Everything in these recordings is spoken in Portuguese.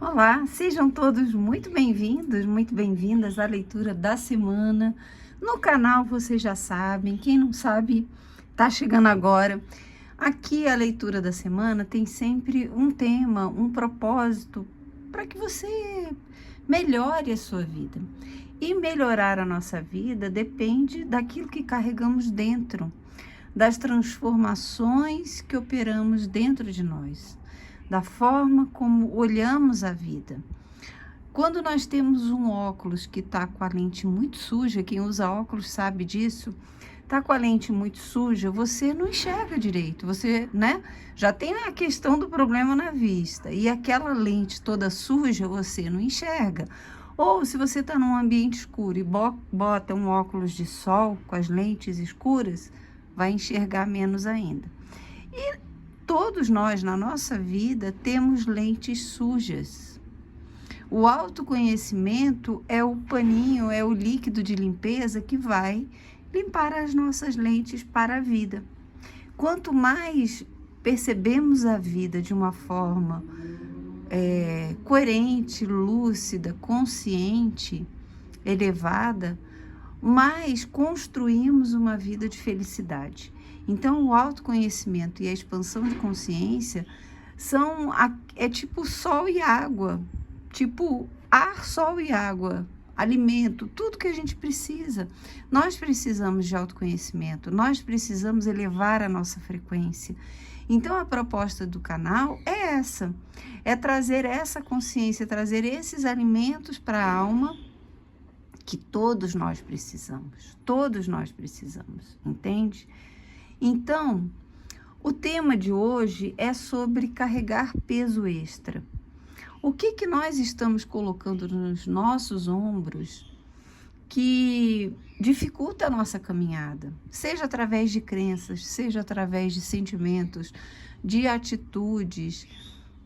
Olá, sejam todos muito bem-vindos, muito bem-vindas à leitura da semana. No canal vocês já sabem, quem não sabe, tá chegando agora. Aqui a leitura da semana tem sempre um tema, um propósito para que você melhore a sua vida. E melhorar a nossa vida depende daquilo que carregamos dentro, das transformações que operamos dentro de nós, da forma como olhamos a vida. Quando nós temos um óculos que está com a lente muito suja, quem usa óculos sabe disso, está com a lente muito suja, você não enxerga direito, você, já tem a questão do problema na vista, e aquela lente toda suja você não enxerga. Ou se você está num ambiente escuro e bota um óculos de sol com as lentes escuras, vai enxergar menos ainda. E todos nós, na nossa vida, temos lentes sujas. O autoconhecimento é o paninho, é o líquido de limpeza que vai limpar as nossas lentes para a vida. Quanto mais percebemos a vida de uma forma coerente, lúcida, consciente, elevada, mais construímos uma vida de felicidade. Então, o autoconhecimento e a expansão de consciência é tipo sol e água, tipo ar, sol e água, alimento, tudo que a gente precisa. Nós precisamos de autoconhecimento, nós precisamos elevar a nossa frequência. Então, a proposta do canal é essa, é trazer essa consciência, trazer esses alimentos para a alma, que todos nós precisamos, entende? Então, o tema de hoje é sobre carregar peso extra. O que nós estamos colocando nos nossos ombros que dificulta a nossa caminhada, seja através de crenças, seja através de sentimentos, de atitudes,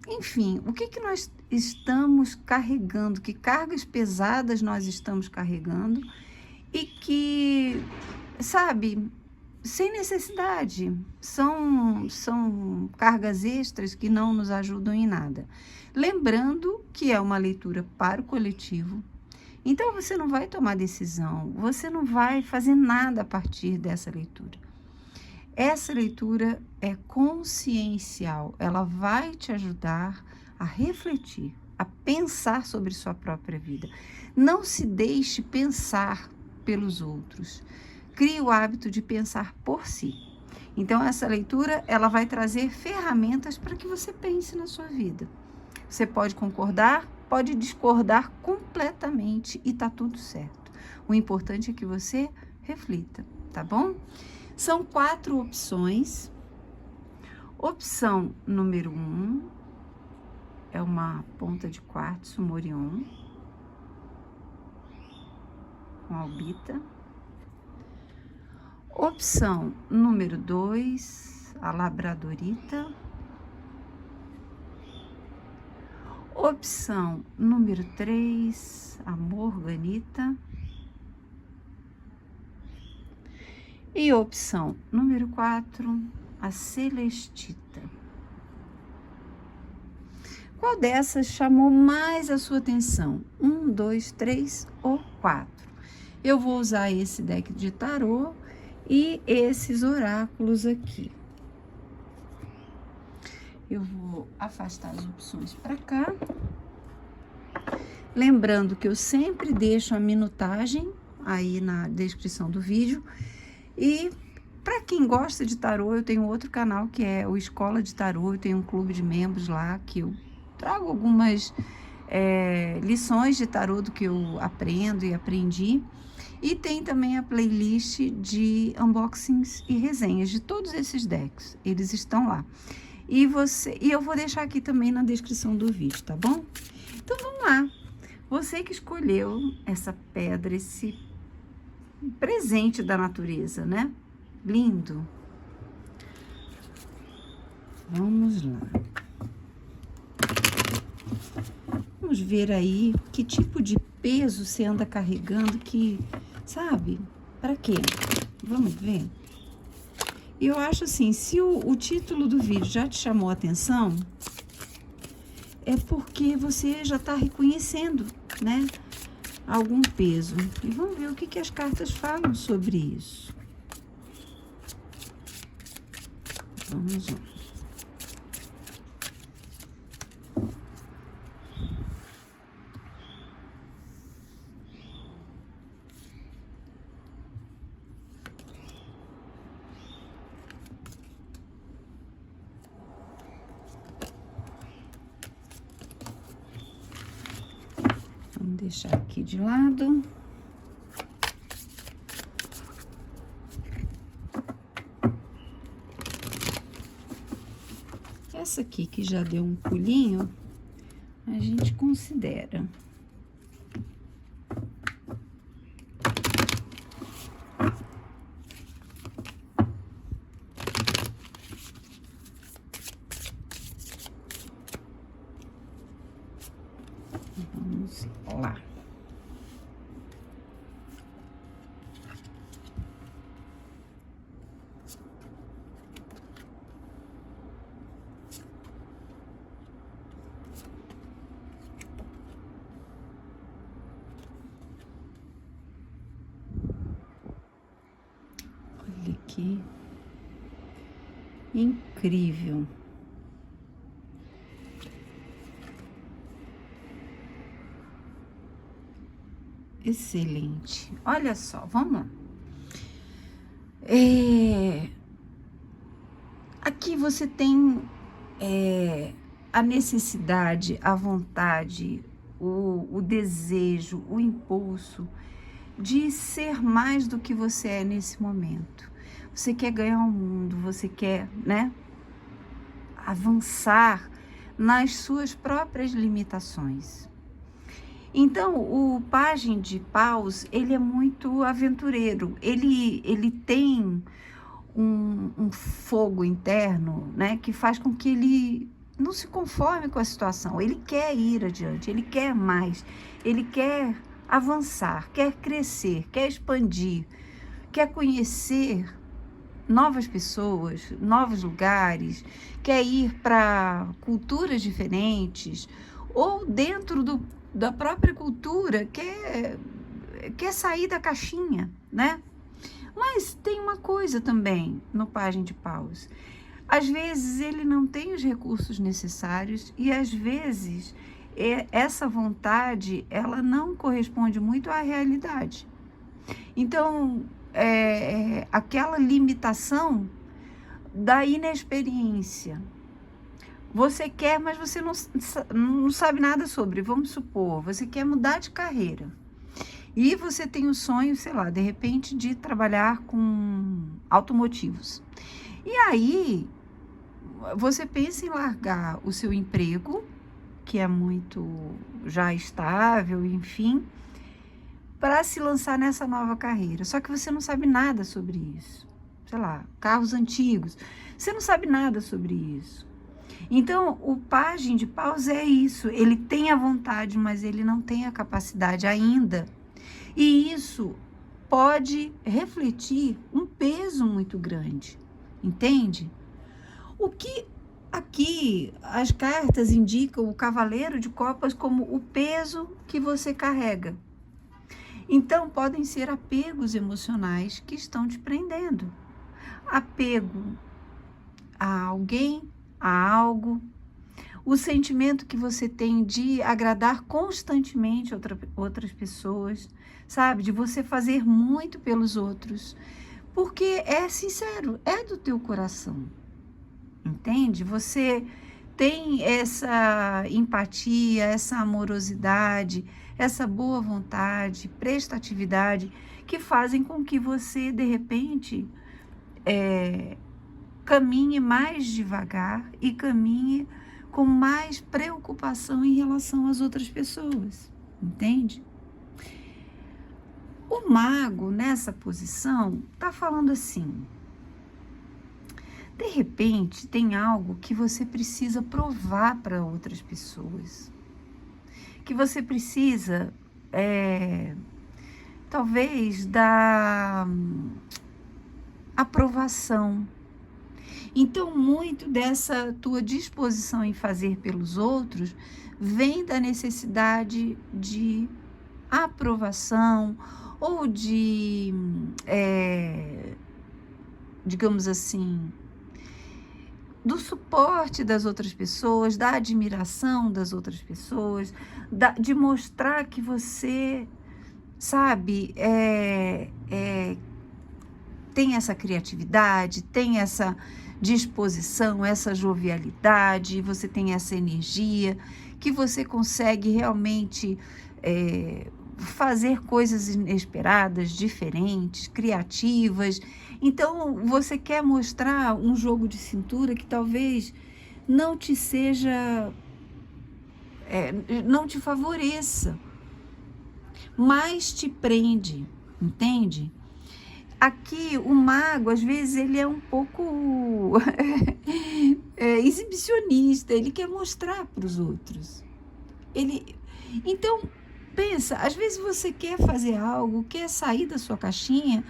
enfim, o que nós estamos carregando, que cargas pesadas nós estamos carregando e que, sabe, sem necessidade, são cargas extras que não nos ajudam em nada. Lembrando que é uma leitura para o coletivo, então você não vai tomar decisão, você não vai fazer nada a partir dessa leitura. Essa leitura é consciencial, ela vai te ajudar a refletir, a pensar sobre sua própria vida. Não se deixe pensar pelos outros. Crie o hábito de pensar por si. Então, essa leitura, ela vai trazer ferramentas para que você pense na sua vida. Você pode concordar, pode discordar completamente e tá tudo certo. O importante é que você reflita, tá bom? São 4 opções. Opção número 1 é uma ponta de quartzo Morion com albita. Opção número 2, a labradorita. Opção número 3, a morganita. E opção número 4, a celestita. Qual dessas chamou mais a sua atenção? 1, 2, 3 ou 4? Eu vou usar esse deck de tarô e esses oráculos aqui. Eu vou afastar as opções para cá. Lembrando que eu sempre deixo a minutagem aí na descrição do vídeo. E para quem gosta de tarô, eu tenho outro canal que é o Escola de Tarô. Eu tenho um clube de membros lá que eu trago algumas lições de tarô do que eu aprendo e aprendi. E tem também a playlist de unboxings e resenhas de todos esses decks. Eles estão lá. E eu vou deixar aqui também na descrição do vídeo, tá bom? Então, vamos lá. Você que escolheu essa pedra, esse presente da natureza, né? Lindo. Vamos lá. Vamos ver aí que tipo de peso você anda carregando que, sabe? Para quê? Vamos ver. E eu acho assim, se o título do vídeo já te chamou a atenção, é porque você já está reconhecendo, né, algum peso. E vamos ver o que as cartas falam sobre isso. Vamos lá. Vamos deixar aqui de lado. Essa aqui que já deu um pulinho, a gente considera. Vamos lá. Olha que incrível. Excelente. Olha só, vamos lá. Aqui você tem a necessidade, a vontade, o desejo, o impulso de ser mais do que você é nesse momento. Você quer ganhar o mundo, você quer, né, avançar nas suas próprias limitações. Então, o Pajem de Paus, ele é muito aventureiro, ele tem um fogo interno, né, que faz com que ele não se conforme com a situação, ele quer ir adiante, ele quer mais, ele quer avançar, quer crescer, quer expandir, quer conhecer novas pessoas, novos lugares, quer ir para culturas diferentes, ou dentro da própria cultura, quer sair da caixinha, né? Mas tem uma coisa também no Pajem de Paus. Às vezes ele não tem os recursos necessários e às vezes essa vontade, ela não corresponde muito à realidade. Então, aquela limitação da inexperiência. Você quer, mas você não sabe nada sobre. Vamos supor, você quer mudar de carreira. E você tem o sonho, sei lá, de repente, de trabalhar com automotivos. E aí, você pensa em largar o seu emprego, que é muito já estável, enfim, para se lançar nessa nova carreira. Só que você não sabe nada sobre isso. Sei lá, carros antigos. Você não sabe nada sobre isso. Então, o Pajem de Paus é isso, ele tem a vontade, mas ele não tem a capacidade ainda. E isso pode refletir um peso muito grande, entende? O que aqui as cartas indicam o Cavaleiro de Copas como o peso que você carrega. Então, podem ser apegos emocionais que estão te prendendo. Apego a alguém, a algo, o sentimento que você tem de agradar constantemente outras pessoas, sabe? De você fazer muito pelos outros, porque é sincero, é do teu coração, entende? Você tem essa empatia, essa amorosidade, essa boa vontade, prestatividade, que fazem com que você, de repente, caminhe mais devagar e caminhe com mais preocupação em relação às outras pessoas, entende? O mago, nessa posição, está falando assim: de repente, tem algo que você precisa provar para outras pessoas, que você precisa, talvez, da aprovação. Então, muito dessa tua disposição em fazer pelos outros vem da necessidade de aprovação ou de, digamos assim, do suporte das outras pessoas, da admiração das outras pessoas, de mostrar que você, sabe, tem essa criatividade, tem essa disposição, essa jovialidade, você tem essa energia, que você consegue realmente fazer coisas inesperadas, diferentes, criativas. Então, você quer mostrar um jogo de cintura que talvez não te seja, não te favoreça, mas te prende, entende? Aqui, o mago, às vezes, ele é um pouco exibicionista, ele quer mostrar para os outros. Então, pensa, às vezes você quer fazer algo, quer sair da sua caixinha,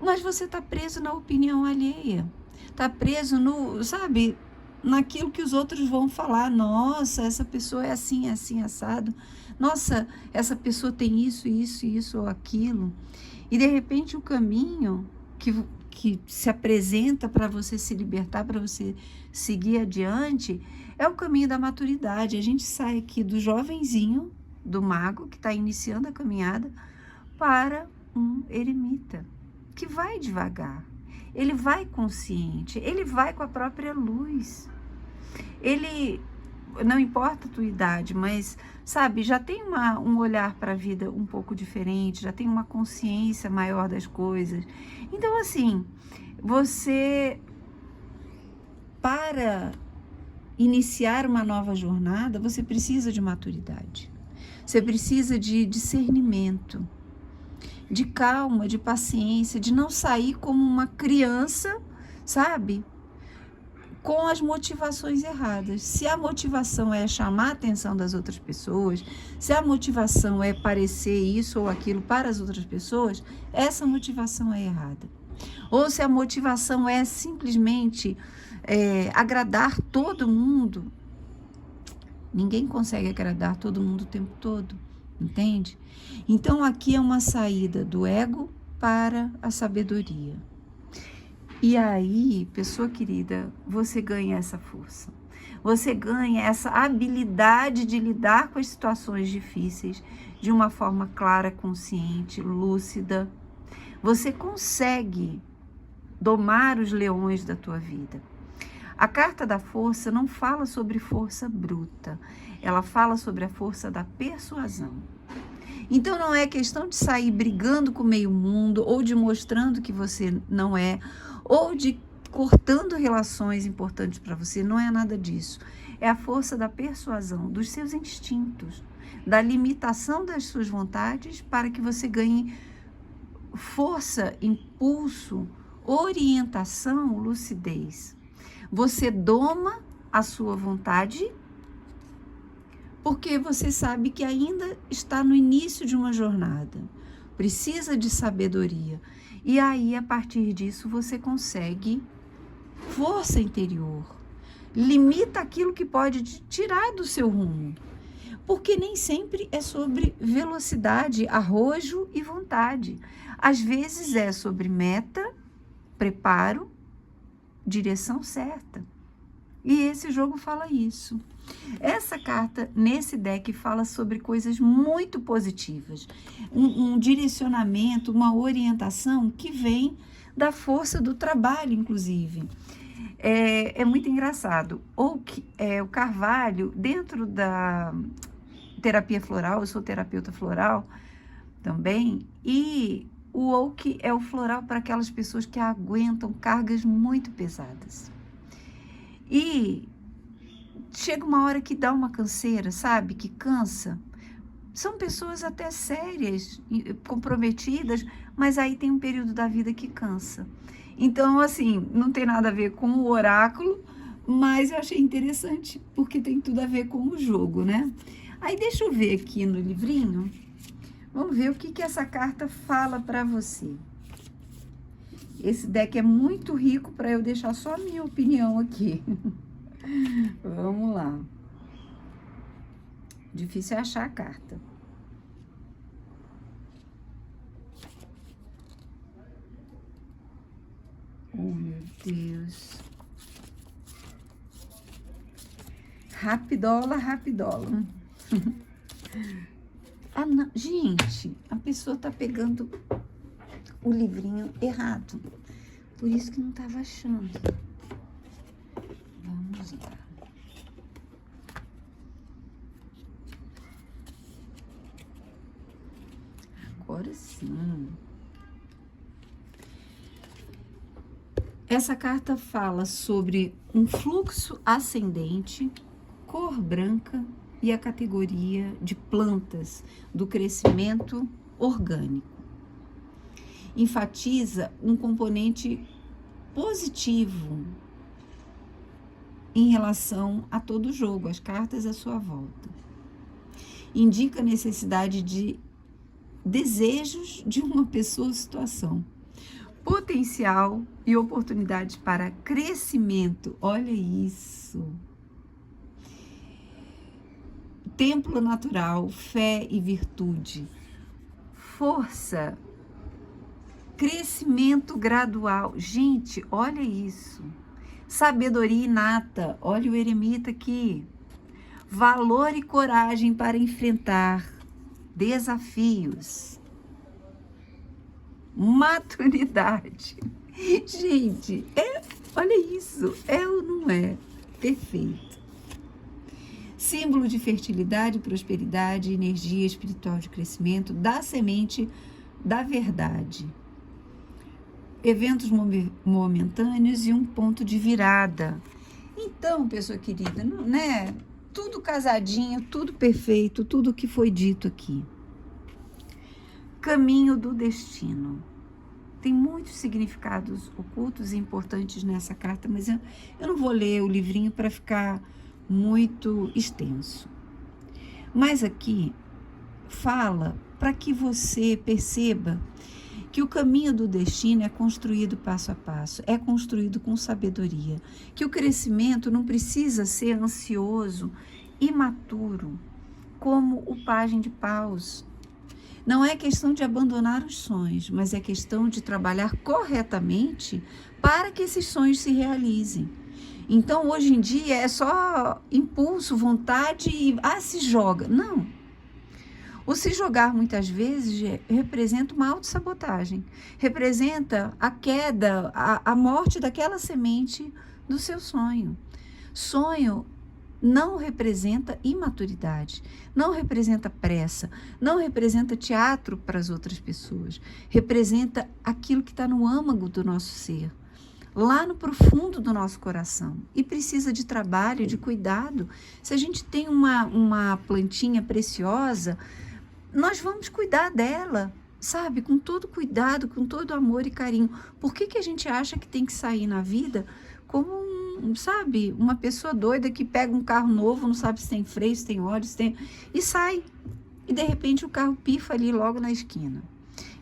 mas você está preso na opinião alheia. Está preso sabe, naquilo que os outros vão falar. Nossa, essa pessoa é assim, assado. Nossa, essa pessoa tem isso ou aquilo. E, de repente, o caminho que se apresenta para você se libertar, para você seguir adiante, é o caminho da maturidade. A gente sai aqui do jovenzinho, do mago, que está iniciando a caminhada, para um eremita, que vai devagar. Ele vai consciente, ele vai com a própria luz. Ele, não importa a tua idade, mas, sabe, já tem um olhar para a vida um pouco diferente, já tem uma consciência maior das coisas. Então, assim, você, para iniciar uma nova jornada, você precisa de maturidade. Você precisa de discernimento, de calma, de paciência, de não sair como uma criança, sabe? Com as motivações erradas. Se a motivação é chamar a atenção das outras pessoas, se a motivação é parecer isso ou aquilo para as outras pessoas, essa motivação é errada. Ou se a motivação é simplesmente agradar todo mundo, ninguém consegue agradar todo mundo o tempo todo, entende? Então aqui é uma saída do ego para a sabedoria. E aí, pessoa querida, você ganha essa força. Você ganha essa habilidade de lidar com as situações difíceis de uma forma clara, consciente, lúcida. Você consegue domar os leões da tua vida. A carta da força não fala sobre força bruta. Ela fala sobre a força da persuasão. Então não é questão de sair brigando com o meio mundo, ou de mostrando que você não é, ou de cortando relações importantes para você. Não é nada disso. É a força da persuasão, dos seus instintos, da limitação das suas vontades, para que você ganhe força, impulso, orientação, lucidez. Você doma a sua vontade porque você sabe que ainda está no início de uma jornada. Precisa de sabedoria. E aí, a partir disso, você consegue força interior. Limita aquilo que pode te tirar do seu rumo. Porque nem sempre é sobre velocidade, arrojo e vontade. Às vezes é sobre meta, preparo, direção certa. E esse jogo fala isso. Essa carta, nesse deck, fala sobre coisas muito positivas. Um direcionamento, uma orientação que vem da força do trabalho, inclusive. É muito engraçado. O Carvalho, dentro da terapia floral, eu sou terapeuta floral também, e o Oak é o floral para aquelas pessoas que aguentam cargas muito pesadas. E chega uma hora que dá uma canseira, sabe? Que cansa. São pessoas até sérias, comprometidas, mas aí tem um período da vida que cansa. Então, assim, não tem nada a ver com o oráculo, mas eu achei interessante, porque tem tudo a ver com o jogo, né? Aí deixa eu ver aqui no livrinho, vamos ver o que essa carta fala para você. Esse deck é muito rico para eu deixar só a minha opinião aqui. Vamos lá. Difícil é achar a carta. Oh, meu Deus. Rapidola, rapidola. Ah, não. Gente, a pessoa tá pegando o livrinho errado. Por isso que não tava achando. Vamos lá. Agora sim. Essa carta fala sobre um fluxo ascendente, cor branca e a categoria de plantas do crescimento orgânico. Enfatiza um componente positivo em relação a todo o jogo, as cartas à sua volta. Indica a necessidade de desejos de uma pessoa ou situação. Potencial e oportunidades para crescimento. Olha isso. Templo natural, fé e virtude. Força. Crescimento gradual. Gente, olha isso. Sabedoria inata. Olha o eremita aqui. Valor e coragem para enfrentar desafios. Maturidade. Gente, olha isso. É ou não é? Perfeito. Símbolo de fertilidade, prosperidade, energia espiritual de crescimento, da semente da verdade. Eventos momentâneos e um ponto de virada. Então, pessoa querida, né? Tudo casadinho, tudo perfeito, tudo o que foi dito aqui. Caminho do destino. Tem muitos significados ocultos e importantes nessa carta, mas eu não vou ler o livrinho para ficar muito extenso. Mas aqui fala para que você perceba que o caminho do destino é construído passo a passo, é construído com sabedoria, que o crescimento não precisa ser ansioso, imaturo, como o pajem de paus. Não é questão de abandonar os sonhos, mas é questão de trabalhar corretamente para que esses sonhos se realizem. Então, hoje em dia, é só impulso, vontade e se joga. Não. O se jogar, muitas vezes, representa uma autossabotagem. Representa a queda, a morte daquela semente do seu sonho. Sonho não representa imaturidade, não representa pressa, não representa teatro para as outras pessoas. Representa aquilo que está no âmago do nosso ser, lá no profundo do nosso coração. E precisa de trabalho, de cuidado. Se a gente tem uma plantinha preciosa, nós vamos cuidar dela, sabe? Com todo cuidado, com todo amor e carinho. Por que a gente acha que tem que sair na vida como sabe, uma pessoa doida que pega um carro novo, não sabe se tem freio, se tem óleo, se tem... e sai. E de repente o carro pifa ali logo na esquina.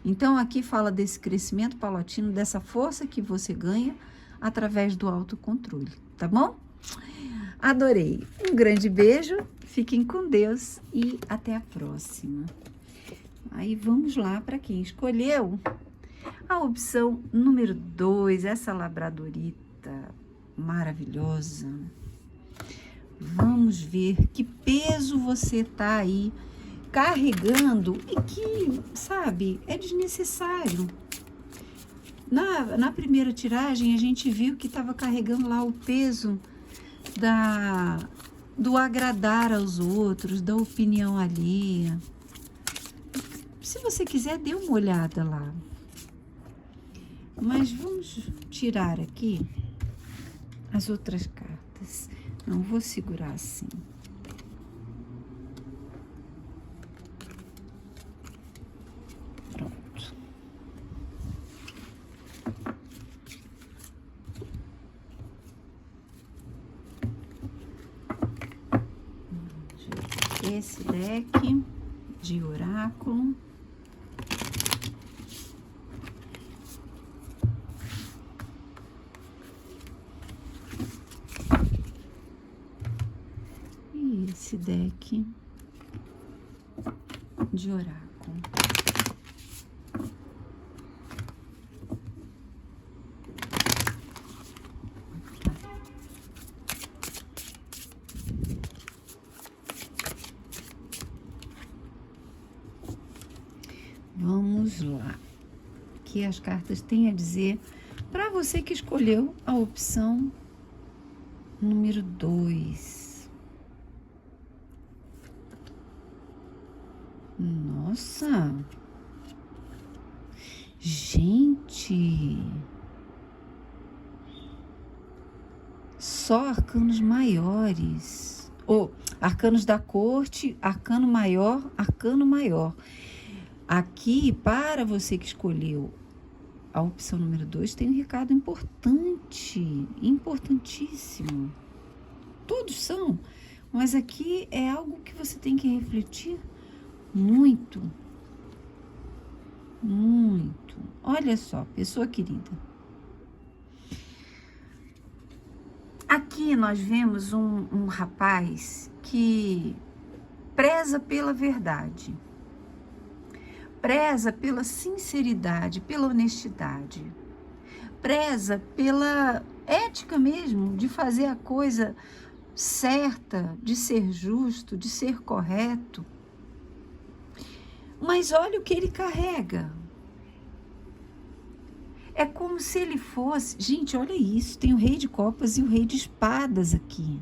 Então aqui fala desse crescimento paulatino, dessa força que você ganha através do autocontrole, tá bom? Adorei. Um grande beijo, fiquem com Deus e até a próxima. Aí vamos lá para quem escolheu a opção número 2, essa labradorita maravilhosa. Vamos ver que peso você tá aí carregando e que, sabe, é desnecessário. Na primeira tiragem, a gente viu que estava carregando lá o peso do agradar aos outros, da opinião alheia. Se você quiser, dê uma olhada lá. Mas vamos tirar aqui as outras cartas. Não vou segurar assim. Pronto. Esse deck de oráculo. esse deck de oráculo. Vamos lá. O que as cartas têm a dizer para você que escolheu a opção número 2. Nossa! Gente! Só arcanos maiores. Ou arcanos da corte, arcano maior, arcano maior. Aqui, para você que escolheu a opção número 2, tem um recado importante, importantíssimo. Todos são, mas aqui é algo que você tem que refletir muito, muito. Olha só, pessoa querida. Aqui nós vemos um rapaz que preza pela verdade. Preza pela sinceridade, pela honestidade. Preza pela ética mesmo, de fazer a coisa certa, de ser justo, de ser correto. Mas olha o que ele carrega. É como se ele fosse... Gente, olha isso, tem o Rei de Copas e o Rei de Espadas aqui.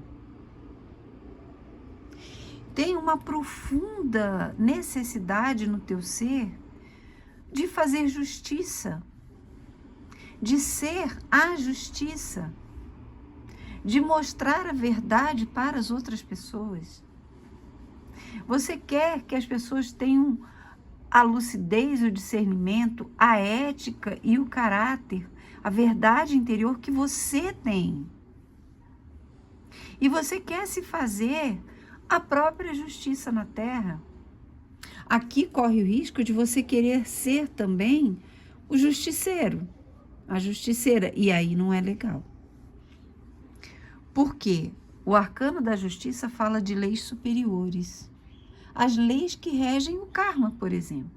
Tem uma profunda necessidade no teu ser de fazer justiça, de ser a justiça, de mostrar a verdade para as outras pessoas. Você quer que as pessoas tenham a lucidez, o discernimento, a ética e o caráter, a verdade interior que você tem. E você quer se fazer a própria justiça na Terra. Aqui corre o risco de você querer ser também o justiceiro, a justiceira, e aí não é legal. Por quê? O arcano da justiça fala de leis superiores, as leis que regem o karma, por exemplo.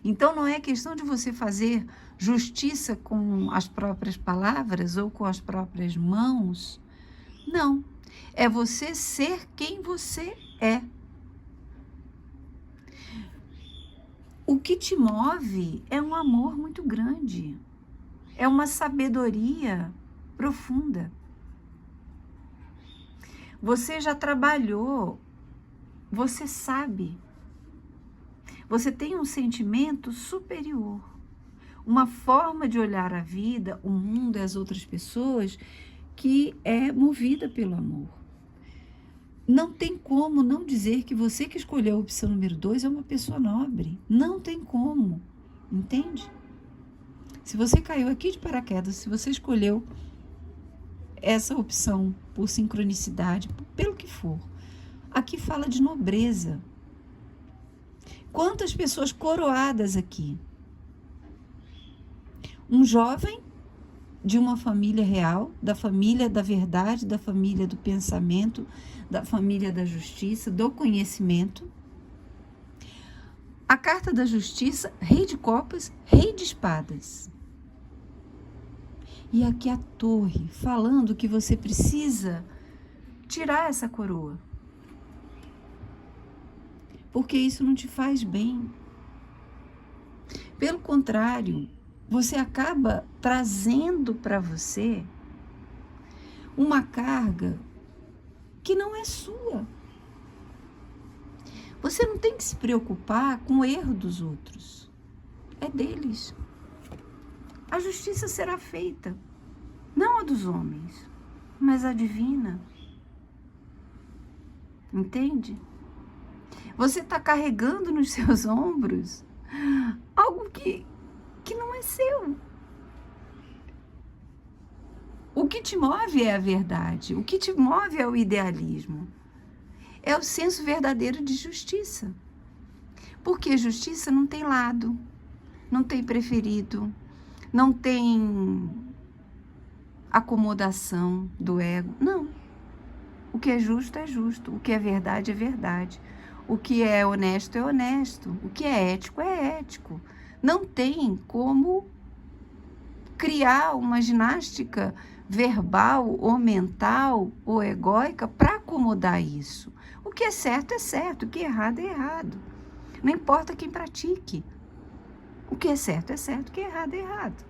Então não é questão de você fazer justiça com as próprias palavras ou com as próprias mãos, não. É você ser quem você é. O que te move é um amor muito grande. É uma sabedoria profunda. Você já trabalhou. Você sabe. Você tem um sentimento superior. Uma forma de olhar a vida, o mundo e as outras pessoas que é movida pelo amor. Não tem como não dizer que você que escolheu a opção número 2 é uma pessoa nobre. Não tem como, entende? Se você caiu aqui de paraquedas, se você escolheu essa opção por sincronicidade, pelo que for, aqui fala de nobreza. Quantas pessoas coroadas aqui? Um jovem de uma família real, da família da verdade, da família do pensamento, da família da justiça, do conhecimento. A carta da justiça, Rei de Copas, Rei de Espadas. E aqui a torre, falando que você precisa tirar essa coroa. Porque isso não te faz bem. Pelo contrário, você acaba trazendo para você uma carga que não é sua. Você não tem que se preocupar com o erro dos outros. É deles. A justiça será feita, não a dos homens, mas a divina. Entende? Você está carregando nos seus ombros algo que não é seu. O que te move é a verdade, o que te move é o idealismo, é o senso verdadeiro de justiça. Porque justiça não tem lado, não tem preferido, não tem acomodação do ego, não. O que é justo, o que é verdade. O que é honesto é honesto, o que é ético. Não tem como criar uma ginástica verbal ou mental ou egóica para acomodar isso. O que é certo, o que é errado. Não importa quem pratique. O que é certo, o que é errado.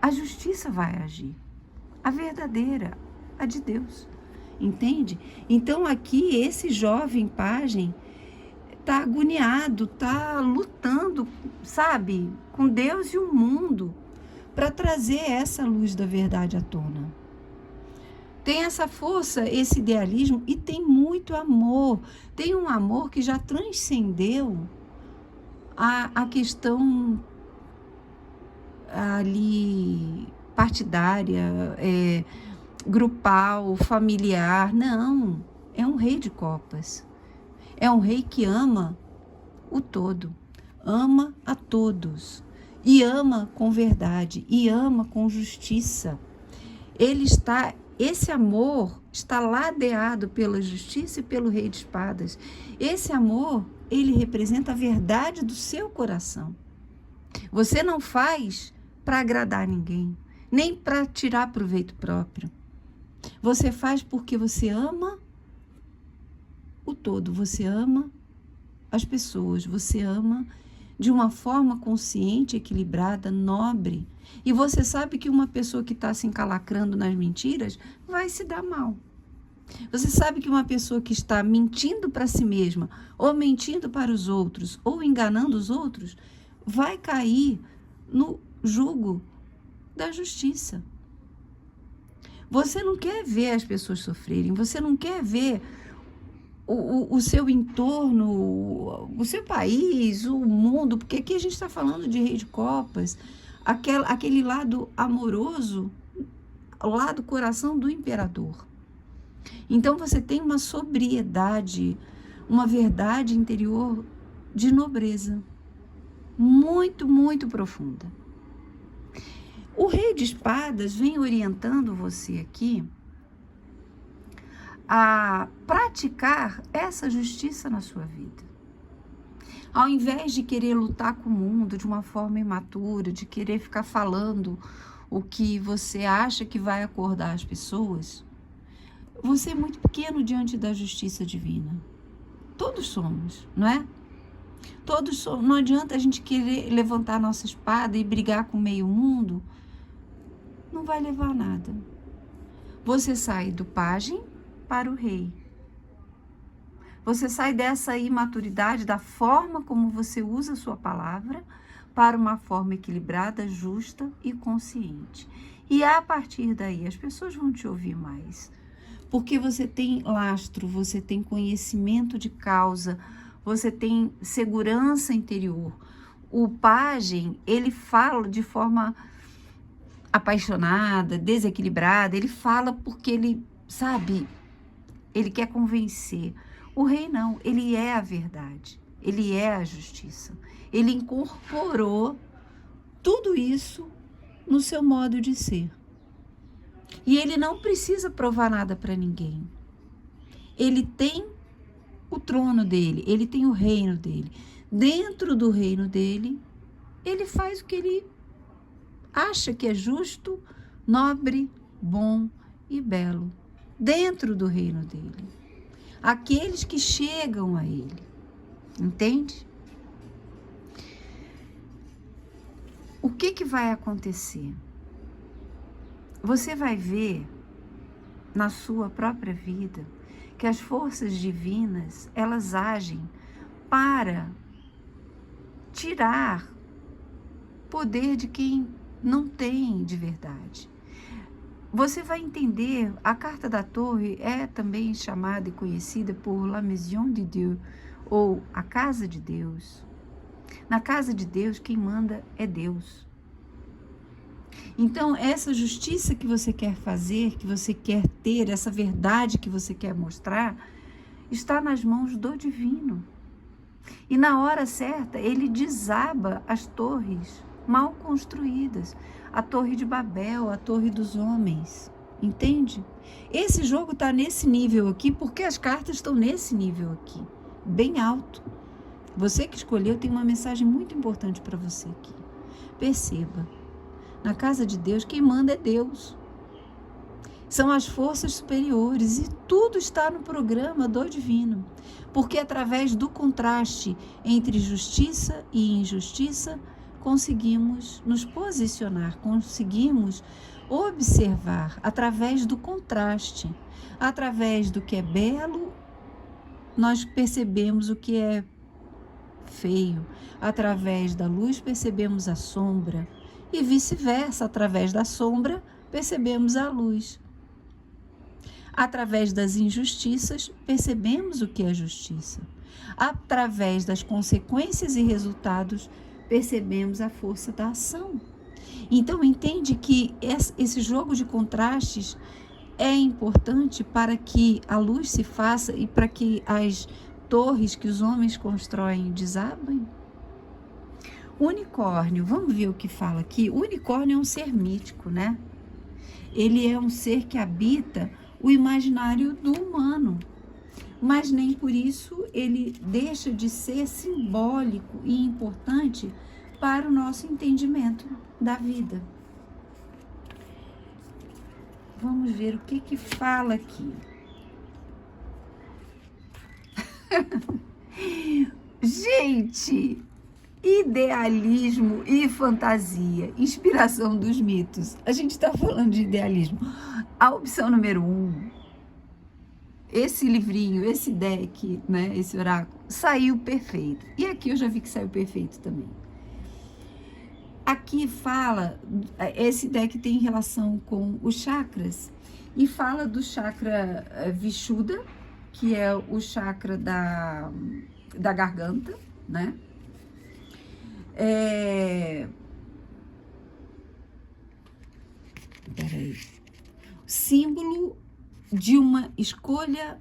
A justiça vai agir, a verdadeira, a de Deus, entende? Então aqui esse jovem pajem está agoniado, está lutando, sabe, com Deus e o mundo para trazer essa luz da verdade à tona. Tem essa força, esse idealismo e tem muito amor. Tem um amor que já transcendeu a questão ali partidária, grupal, familiar. Não, é um rei de copas. É um rei que ama o todo, ama a todos, e ama com verdade, e ama com justiça. Esse amor está ladeado pela justiça e pelo rei de espadas. Esse amor, ele representa a verdade do seu coração. Você não faz para agradar ninguém, nem para tirar proveito próprio. Você faz porque você ama o todo, você ama as pessoas, você ama de uma forma consciente, equilibrada, nobre. E você sabe que uma pessoa que está se encalacrando nas mentiras vai se dar mal. Você sabe que uma pessoa que está mentindo para si mesma, ou mentindo para os outros, ou enganando os outros, vai cair no jugo da justiça. Você não quer ver as pessoas sofrerem, você não quer ver o seu entorno, o seu país, o mundo, porque aqui a gente está falando de rei de copas, aquele lado amoroso, o lado coração do imperador. Então você tem uma sobriedade, uma verdade interior de nobreza, muito, muito profunda. O rei de espadas vem orientando você aqui a praticar essa justiça na sua vida. Ao invés de querer lutar com o mundo de uma forma imatura, de querer ficar falando o que você acha que vai acordar as pessoas, você é muito pequeno diante da justiça divina. Todos somos, não é? Todos somos. Não adianta a gente querer levantar a nossa espada e brigar com o meio mundo. Não vai levar a nada. Você sai do pajem para o rei. Você sai dessa imaturidade, da forma como você usa a sua palavra, para uma forma equilibrada, justa e consciente. E a partir daí as pessoas vão te ouvir mais. Porque você tem lastro, você tem conhecimento de causa, você tem segurança interior. O pajem, ele fala de forma apaixonada, desequilibrada, ele fala porque ele, sabe, ele quer convencer. O rei não, ele é a verdade, ele é a justiça. Ele incorporou tudo isso no seu modo de ser. E ele não precisa provar nada para ninguém. Ele tem o trono dele, ele tem o reino dele. Dentro do reino dele, ele faz o que ele acha que é justo, nobre, bom e belo. Dentro do reino dele. Aqueles que chegam a ele. Entende? O que vai acontecer? Você vai ver na sua própria vida que as forças divinas, elas agem para tirar poder de quem não tem de verdade. Você vai entender, a carta da torre é também chamada e conhecida por La Maison de Dieu, ou a casa de Deus. Na casa de Deus, quem manda é Deus. Então, essa justiça que você quer fazer, que você quer ter, essa verdade que você quer mostrar, está nas mãos do divino. E na hora certa, ele desaba as torres mal construídas, a torre de Babel, a torre dos homens. Entende? Esse jogo está nesse nível aqui porque as cartas estão nesse nível aqui, bem alto. Você que escolheu tem uma mensagem muito importante para você aqui. Perceba, na casa de Deus, quem manda é Deus. São as forças superiores e tudo está no programa do divino. Porque através do contraste entre justiça e injustiça, conseguimos nos posicionar, conseguimos observar através do contraste, através do que é belo, nós percebemos o que é feio, através da luz percebemos a sombra e vice-versa, através da sombra percebemos a luz. Através das injustiças percebemos o que é justiça. Através das consequências e resultados percebemos a força da ação. Então entende que esse jogo de contrastes é importante para que a luz se faça e para que as torres que os homens constroem desabem? Unicórnio, vamos ver o que fala aqui. O unicórnio é um ser mítico, né? Ele é um ser que habita o imaginário do humano, mas nem por isso ele deixa de ser simbólico e importante para o nosso entendimento da vida. Vamos ver o que fala aqui. Gente, idealismo e fantasia, inspiração dos mitos. A gente está falando de idealismo. A opção número 1, esse livrinho, esse deck, né, esse oráculo, saiu perfeito. E aqui eu já vi que saiu perfeito também. Aqui fala, esse deck tem relação com os chakras e fala do chakra Vishuddha, que é o chakra da garganta, né? Peraí. Símbolo de uma escolha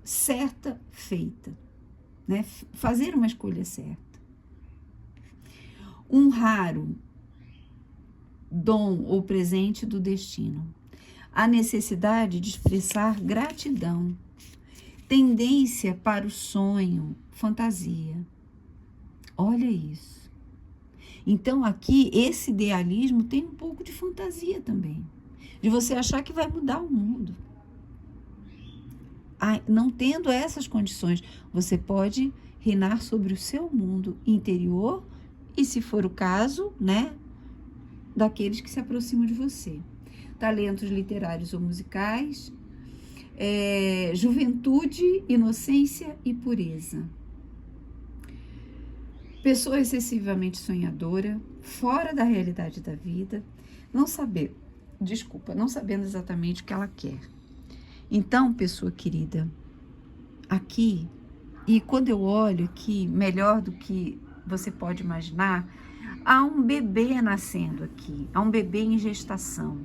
certa feita, né? Fazer uma escolha certa. Um raro dom ou presente do destino. A necessidade de expressar gratidão. Tendência para o sonho, fantasia. Olha isso. Então aqui esse idealismo tem um pouco de fantasia também. De você achar que vai mudar o mundo. Não tendo essas condições, você pode reinar sobre o seu mundo interior e, se for o caso, né, daqueles que se aproximam de você. Talentos literários ou musicais, juventude, inocência e pureza. Pessoa excessivamente sonhadora, fora da realidade da vida, não sabendo exatamente o que ela quer. Então, pessoa querida, aqui, e quando eu olho aqui, melhor do que você pode imaginar, há um bebê nascendo aqui, há um bebê em gestação,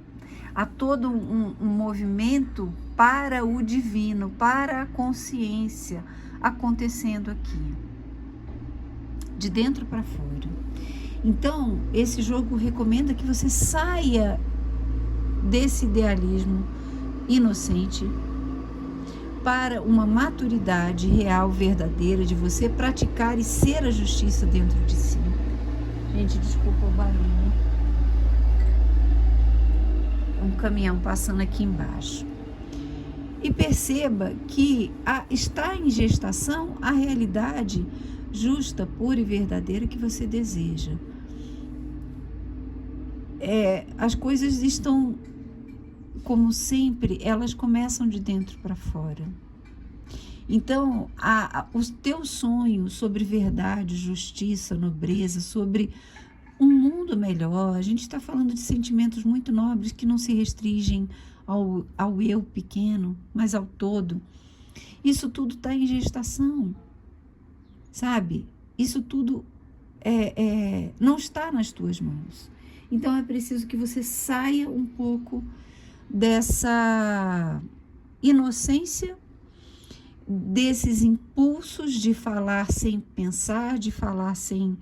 há todo um movimento para o divino, para a consciência acontecendo aqui, de dentro para fora. Então, esse jogo recomenda que você saia desse idealismo inocente para uma maturidade real, verdadeira, de você praticar e ser a justiça dentro de si. Gente, desculpa o barulho. Um caminhão passando aqui embaixo. E perceba que está em gestação a realidade justa, pura e verdadeira que você deseja. As coisas estão, como sempre, elas começam de dentro para fora. Então, o teu sonho sobre verdade, justiça, nobreza, sobre um mundo melhor, a gente está falando de sentimentos muito nobres que não se restringem ao eu pequeno, mas ao todo. Isso tudo está em gestação, sabe? Isso tudo não está nas tuas mãos. Então, é preciso que você saia um pouco dessa inocência, desses impulsos de falar sem pensar, de falar sem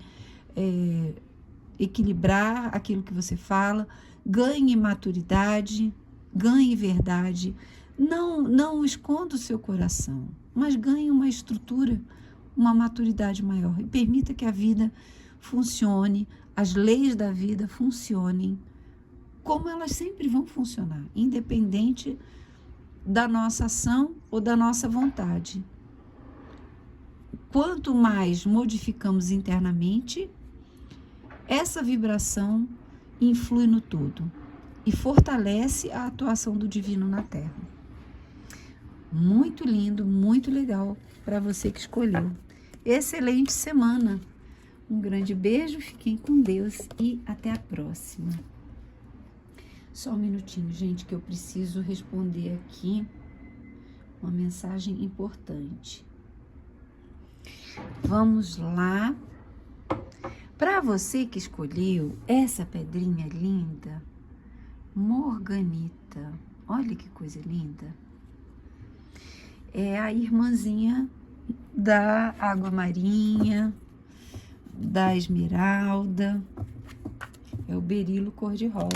equilibrar aquilo que você fala. Ganhe maturidade, ganhe verdade. Não esconda o seu coração, mas ganhe uma estrutura, uma maturidade maior e permita que a vida funcione, as leis da vida funcionem como elas sempre vão funcionar, independente da nossa ação ou da nossa vontade. Quanto mais modificamos internamente, essa vibração influi no todo e fortalece a atuação do divino na Terra. Muito lindo, muito legal para você que escolheu. Excelente semana. Um grande beijo, fiquem com Deus e até a próxima. Só um minutinho, gente, que eu preciso responder aqui uma mensagem importante. Vamos lá. Para você que escolheu essa pedrinha linda, morganita, olha que coisa linda. É a irmãzinha da água marinha, da esmeralda, é o berilo cor-de-rosa,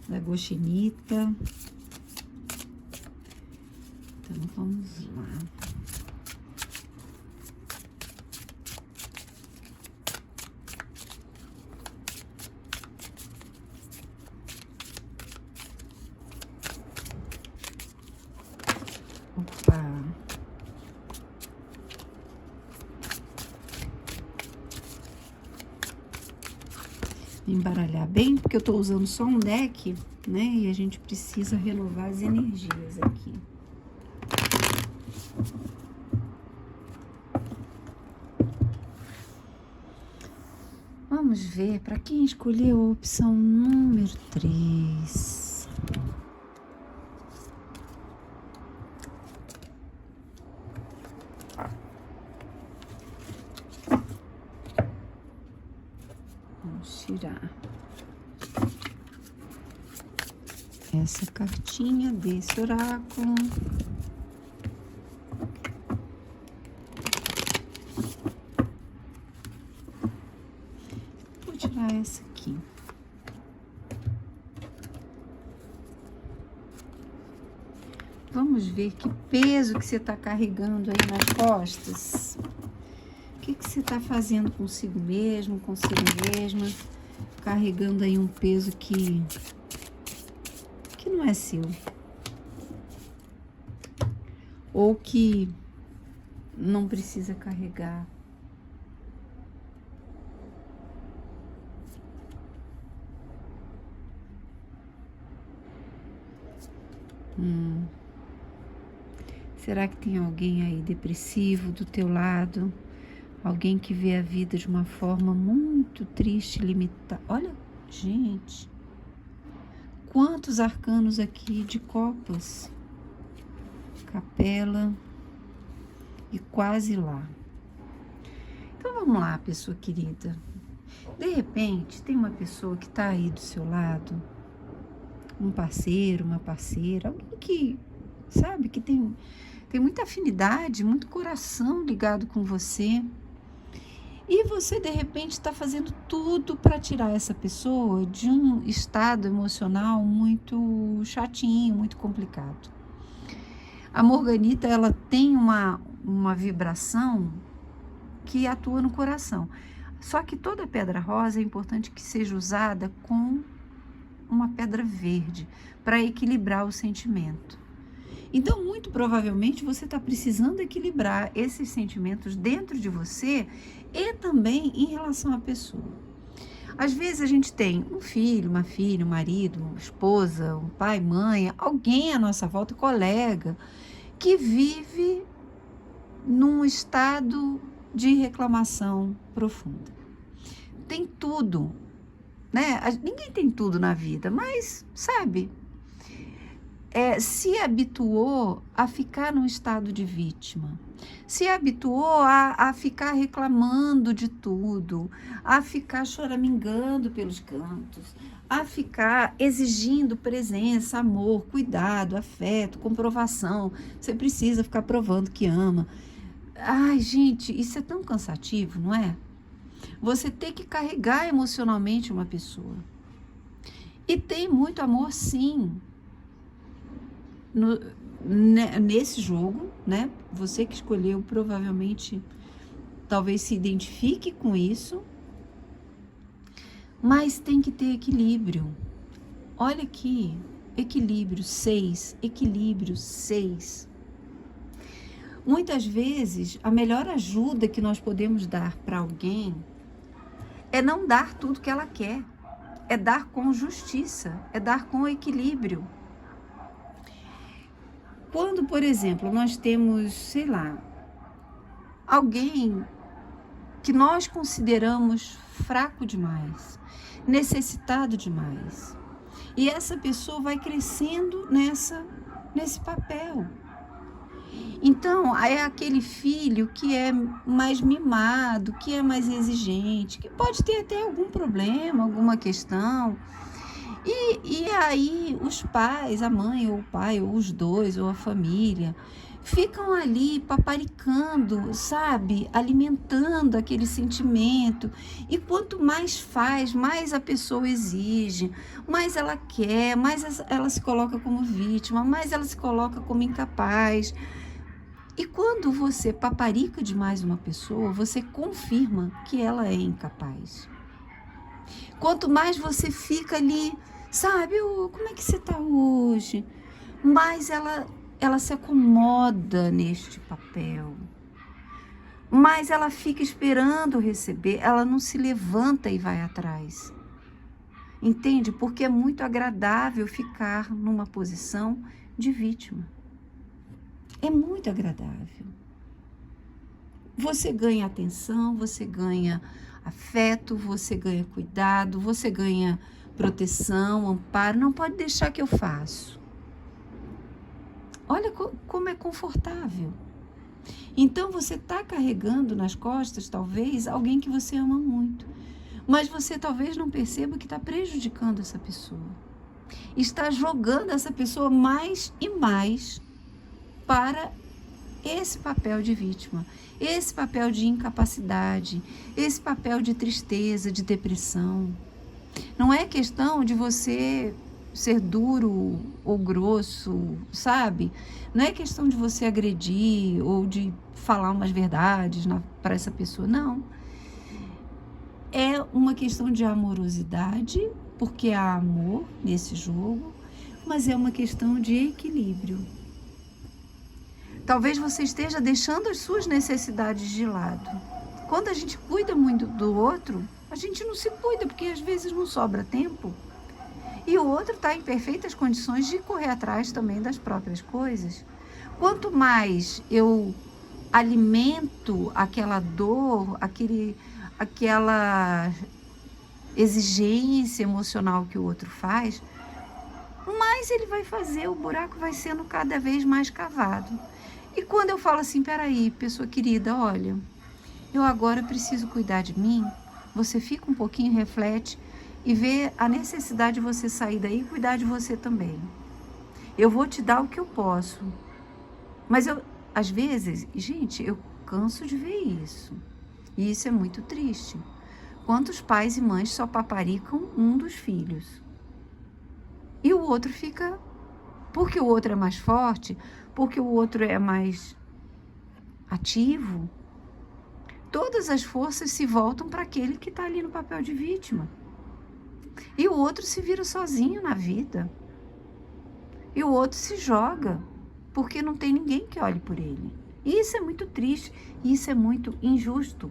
da goxinita. Então, vamos lá. Opa! Embaralhar bem, porque eu tô usando só um deck, né? E a gente precisa renovar as energias aqui. Vamos ver para quem escolheu a opção número 3. Vamos tirar essa cartinha desse oráculo. Vou tirar essa aqui. Vamos ver que peso que você está carregando aí nas costas. O que você está fazendo consigo mesmo, consigo mesma, carregando aí um peso que não é seu, ou que não precisa carregar. Será que tem alguém aí depressivo do teu lado? Alguém que vê a vida de uma forma muito triste, limitada. Olha, gente, quantos arcanos aqui de copas. Capela e quase lá. Então vamos lá, pessoa querida. De repente, tem uma pessoa que está aí do seu lado, um parceiro, uma parceira, alguém que, sabe, que tem muita afinidade, muito coração ligado com você. E você, de repente, está fazendo tudo para tirar essa pessoa de um estado emocional muito chatinho, muito complicado. A morganita, ela tem uma vibração que atua no coração. Só que toda pedra rosa é importante que seja usada com uma pedra verde para equilibrar o sentimento. Então, muito provavelmente, você está precisando equilibrar esses sentimentos dentro de você e também em relação à pessoa. Às vezes a gente tem um filho, uma filha, um marido, uma esposa, um pai, mãe, alguém à nossa volta, colega, que vive num estado de reclamação profunda. Tem tudo, né? Ninguém tem tudo na vida, mas, sabe, se habituou a ficar num estado de vítima, se habituou a ficar reclamando de tudo, a ficar choramingando pelos cantos, a ficar exigindo presença, amor, cuidado, afeto, comprovação. Você precisa ficar provando que ama. Ai, gente, isso é tão cansativo, não é? Você tem que carregar emocionalmente uma pessoa. E tem muito amor, sim. nesse jogo, né? Você que escolheu provavelmente talvez se identifique com isso, mas tem que ter equilíbrio. Olha aqui, equilíbrio 6, equilíbrio 6. Muitas vezes, a melhor ajuda que nós podemos dar para alguém é não dar tudo que ela quer, é dar com justiça, é dar com equilíbrio. Quando, por exemplo, nós temos, sei lá, alguém que nós consideramos fraco demais, necessitado demais, e essa pessoa vai crescendo nesse papel. Então, é aquele filho que é mais mimado, que é mais exigente, que pode ter até algum problema, alguma questão. E aí os pais, a mãe ou o pai, ou os dois, ou a família, ficam ali paparicando, sabe? Alimentando aquele sentimento. E quanto mais faz, mais a pessoa exige, mais ela quer, mais ela se coloca como vítima, mais ela se coloca como incapaz. E quando você paparica demais uma pessoa, você confirma que ela é incapaz. Quanto mais você fica ali, sabe, como é que você está hoje? Mais ela se acomoda neste papel. Mais ela fica esperando receber, ela não se levanta e vai atrás. Entende? Porque é muito agradável ficar numa posição de vítima. É muito agradável. Você ganha atenção, você ganha afeto, você ganha cuidado, você ganha proteção, amparo. Não pode deixar que eu faço. Olha como é confortável. Então você está carregando nas costas, talvez, alguém que você ama muito. Mas você talvez não perceba que está prejudicando essa pessoa. Está jogando essa pessoa mais e mais para esse papel de vítima, esse papel de incapacidade, esse papel de tristeza, de depressão. Não é questão de você ser duro ou grosso, sabe? Não é questão de você agredir ou de falar umas verdades para essa pessoa, não. É uma questão de amorosidade, porque há amor nesse jogo, mas é uma questão de equilíbrio. Talvez você esteja deixando as suas necessidades de lado. Quando a gente cuida muito do outro, a gente não se cuida, porque às vezes não sobra tempo. E o outro está em perfeitas condições de correr atrás também das próprias coisas. Quanto mais eu alimento aquela dor, aquela exigência emocional que o outro faz, mais ele vai fazer, o buraco vai sendo cada vez mais cavado. E quando eu falo assim, peraí, pessoa querida, olha, eu agora preciso cuidar de mim, você fica um pouquinho, reflete e vê a necessidade de você sair daí e cuidar de você também. Eu vou te dar o que eu posso. Mas às vezes, gente, eu canso de ver isso. E isso é muito triste. Quantos pais e mães só paparicam um dos filhos? E o outro fica, porque o outro é mais forte, porque o outro é mais ativo, todas as forças se voltam para aquele que está ali no papel de vítima. E o outro se vira sozinho na vida. E o outro se joga, porque não tem ninguém que olhe por ele. E isso é muito triste, isso é muito injusto.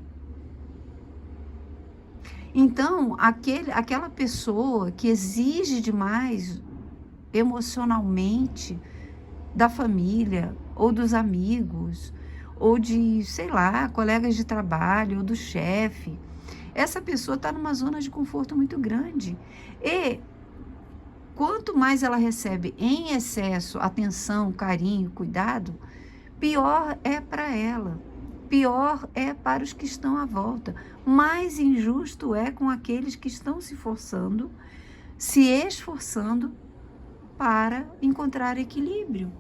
Então, aquela pessoa que exige demais emocionalmente da família, ou dos amigos, ou de, sei lá, colegas de trabalho, ou do chefe, essa pessoa está numa zona de conforto muito grande. E quanto mais ela recebe em excesso atenção, carinho, cuidado, pior é para ela, pior é para os que estão à volta, mais injusto é com aqueles que estão se esforçando para encontrar equilíbrio.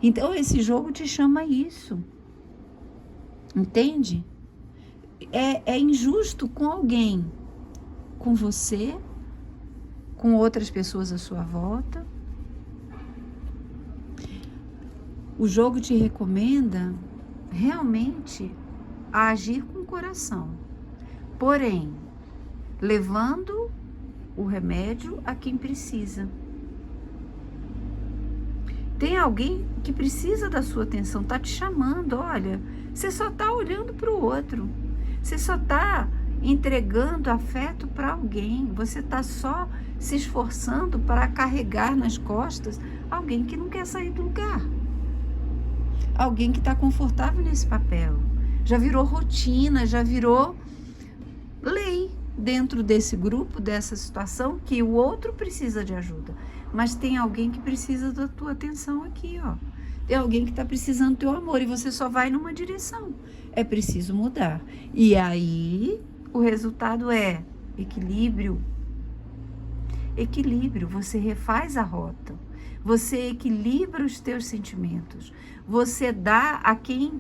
Então esse jogo te chama isso, entende? É injusto com alguém, com você, com outras pessoas à sua volta. O jogo te recomenda realmente a agir com o coração, porém, levando o remédio a quem precisa. Tem alguém que precisa da sua atenção, tá te chamando, olha, você só tá olhando para o outro, você só tá entregando afeto para alguém, você tá só se esforçando para carregar nas costas alguém que não quer sair do lugar, alguém que está confortável nesse papel, já virou rotina, já virou lei dentro desse grupo, dessa situação, que o outro precisa de ajuda, mas tem alguém que precisa da tua atenção aqui, ó. Tem alguém que está precisando do teu amor e você só vai numa direção. É preciso mudar. E aí, o resultado é equilíbrio. Equilíbrio, você refaz a rota. Você equilibra os teus sentimentos. Você dá a quem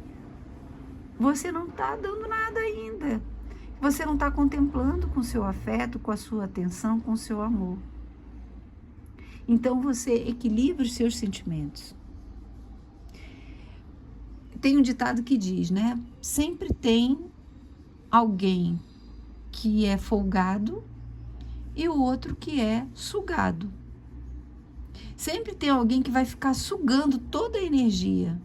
você não está dando nada ainda. Você não está contemplando com o seu afeto, com a sua atenção, com o seu amor. Então você equilibra os seus sentimentos. Tem um ditado que diz, né? Sempre tem alguém que é folgado e o outro que é sugado. Sempre tem alguém que vai ficar sugando toda a energia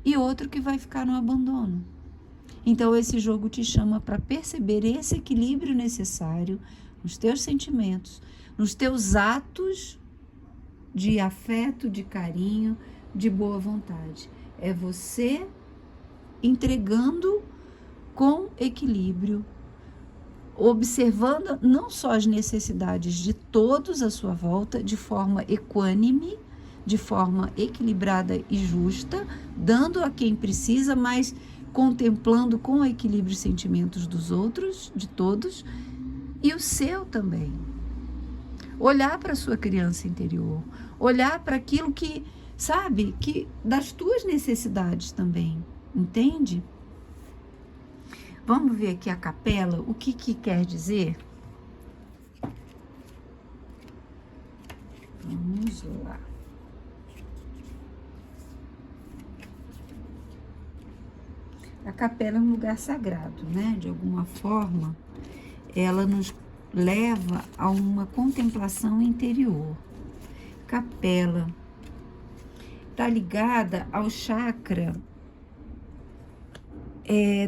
e outro que vai ficar no abandono. Então esse jogo te chama para perceber esse equilíbrio necessário nos teus sentimentos, nos teus atos de afeto, de carinho, de boa vontade. É você entregando com equilíbrio, observando não só as necessidades de todos à sua volta, de forma equânime, de forma equilibrada e justa, dando a quem precisa, mas contemplando com equilíbrio os sentimentos dos outros, de todos, e o seu também. Olhar para a sua criança interior, olhar para aquilo que, sabe, que das tuas necessidades também, entende? Vamos ver aqui a capela, o que quer dizer? Vamos lá. A capela é um lugar sagrado, né? De alguma forma, ela nos leva a uma contemplação interior. Capela está ligada ao chakra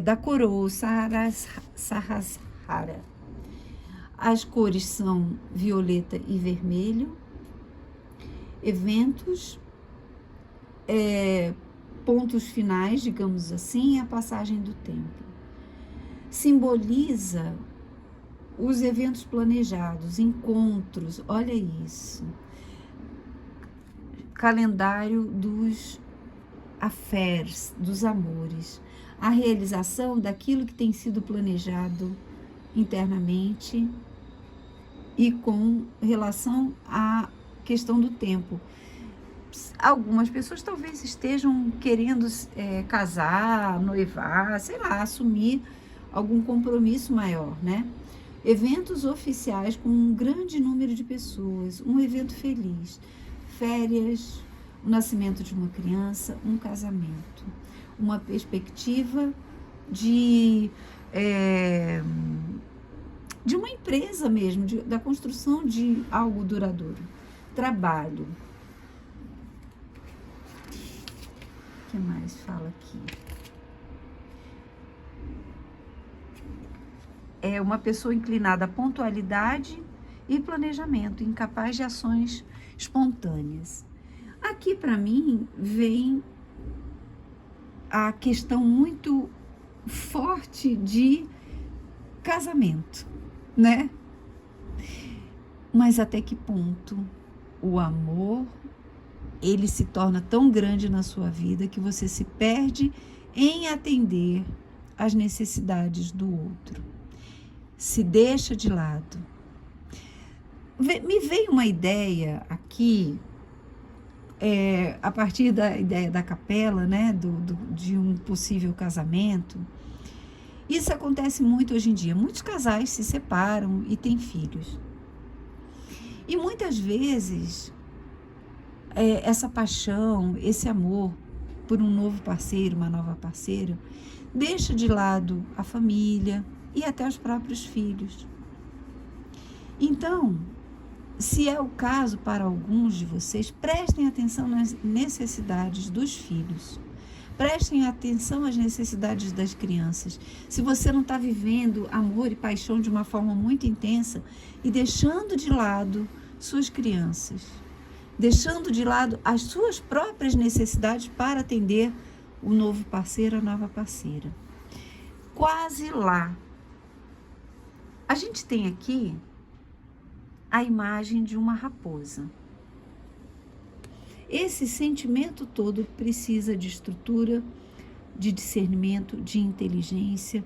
da coroa, Sahasrara. As cores são violeta e vermelho. Eventos, pontos finais, digamos assim, a passagem do tempo. Simboliza os eventos planejados, encontros, olha isso. Calendário dos affairs, dos amores. A realização daquilo que tem sido planejado internamente e com relação à questão do tempo. Algumas pessoas talvez estejam querendo casar, noivar, sei lá, assumir algum compromisso maior, né? Eventos oficiais com um grande número de pessoas, um evento feliz, férias, o nascimento de uma criança, um casamento, uma perspectiva de uma empresa mesmo, da construção de algo duradouro, trabalho. O que mais fala aqui? É uma pessoa inclinada à pontualidade e planejamento, incapaz de ações espontâneas. Aqui, para mim, vem a questão muito forte de casamento, né? Mas até que ponto o amor, ele se torna tão grande na sua vida que você se perde em atender às necessidades do outro. Se deixa de lado. Me veio uma ideia aqui, a partir da ideia da capela, né, de um possível casamento. Isso acontece muito hoje em dia. Muitos casais se separam e têm filhos. E muitas vezes, essa paixão, esse amor por um novo parceiro, uma nova parceira, deixa de lado a família e até os próprios filhos. Então, se é o caso para alguns de vocês, prestem atenção nas necessidades dos filhos. Prestem atenção às necessidades das crianças. Se você não está vivendo amor e paixão de uma forma muito intensa e deixando de lado suas crianças, deixando de lado as suas próprias necessidades para atender o novo parceiro, a nova parceira. Quase lá. A gente tem aqui a imagem de uma raposa. Esse sentimento todo precisa de estrutura, de discernimento, de inteligência,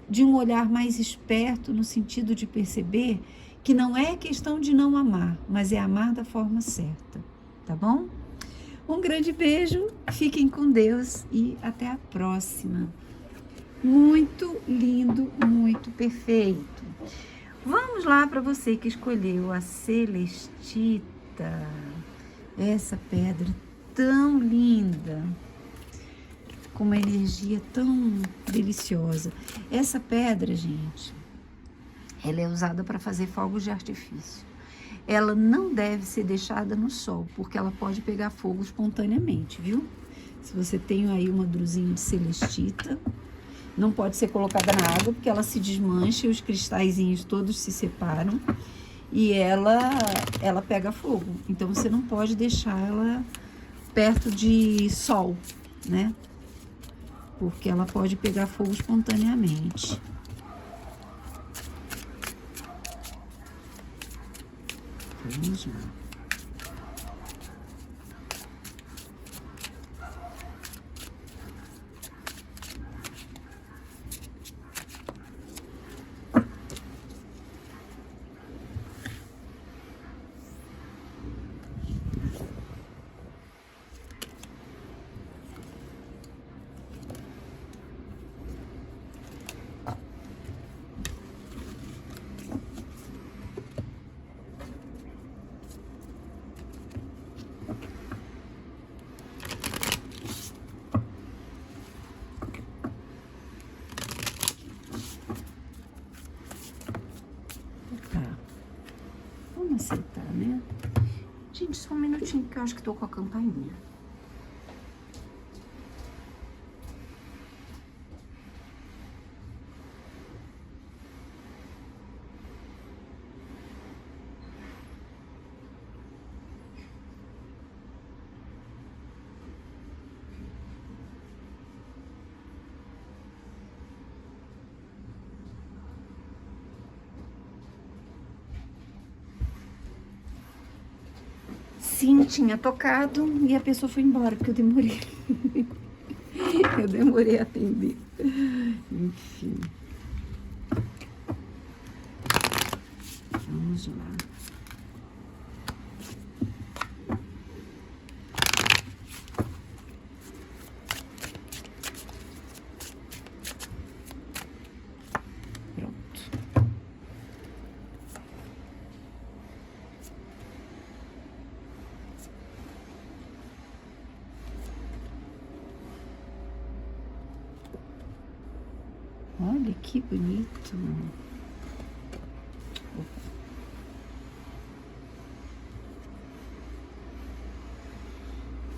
de um olhar mais esperto no sentido de perceber que não é questão de não amar, mas é amar da forma certa, tá bom? Um grande beijo, fiquem com Deus e até a próxima. Muito lindo, muito perfeito. Vamos lá para você que escolheu a celestita. Essa pedra tão linda, com uma energia tão deliciosa. Essa pedra, gente, ela é usada para fazer fogos de artifício. Ela não deve ser deixada no sol, porque ela pode pegar fogo espontaneamente, viu? Se você tem aí uma drusinha de celestita, não pode ser colocada na água, porque ela se desmancha e os cristalzinhos todos se separam. E ela pega fogo, então você não pode deixar ela perto de sol, né? Porque ela pode pegar fogo espontaneamente. Vamos lá. Vamos aceitar, né? Gente, só um minutinho que eu acho que tô com a campainha. Sim, tinha tocado e a pessoa foi embora, porque eu demorei. Eu demorei a atender. Enfim. Vamos lá. Olha que bonito.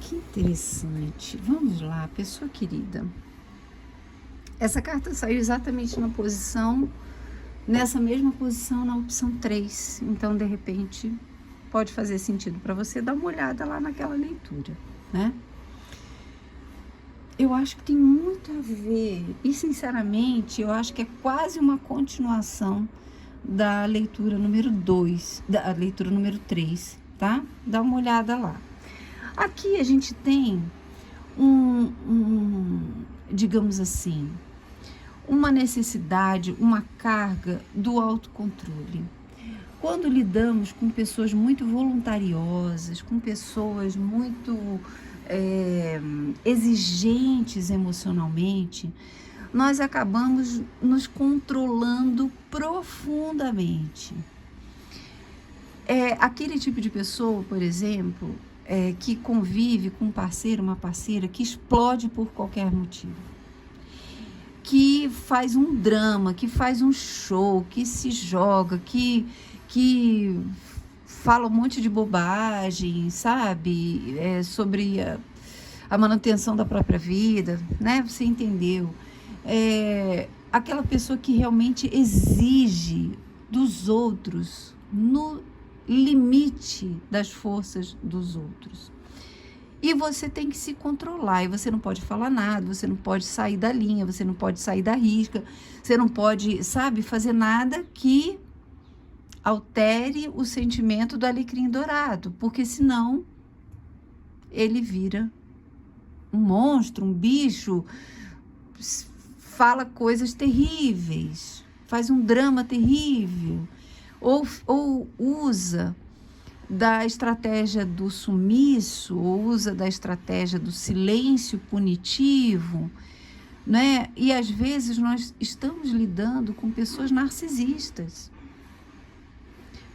Que interessante. Vamos lá, pessoa querida. Essa carta saiu exatamente nessa mesma posição, na opção 3. Então, de repente, pode fazer sentido para você dar uma olhada lá naquela leitura, né? Eu acho que tem muito a ver, e sinceramente, eu acho que é quase uma continuação da leitura número 2, da leitura número 3, tá? Dá uma olhada lá. Aqui a gente tem digamos assim, uma necessidade, uma carga do autocontrole. Quando lidamos com pessoas muito voluntariosas, com pessoas muito exigentes emocionalmente, nós acabamos nos controlando profundamente. Aquele tipo de pessoa, por exemplo, que convive com um parceiro, uma parceira, que explode por qualquer motivo, que faz um drama, que faz um show, que se joga, que fala um monte de bobagem, sabe? Sobre a manutenção da própria vida, né? Você entendeu? Aquela pessoa que realmente exige dos outros no limite das forças dos outros. E você tem que se controlar, e você não pode falar nada, você não pode sair da linha, você não pode sair da risca, você não pode, sabe, fazer nada que altere o sentimento do alecrim dourado, porque senão ele vira um monstro, um bicho, fala coisas terríveis, faz um drama terrível, ou usa da estratégia do sumiço, ou usa da estratégia do silêncio punitivo, né? E às vezes nós estamos lidando com pessoas narcisistas,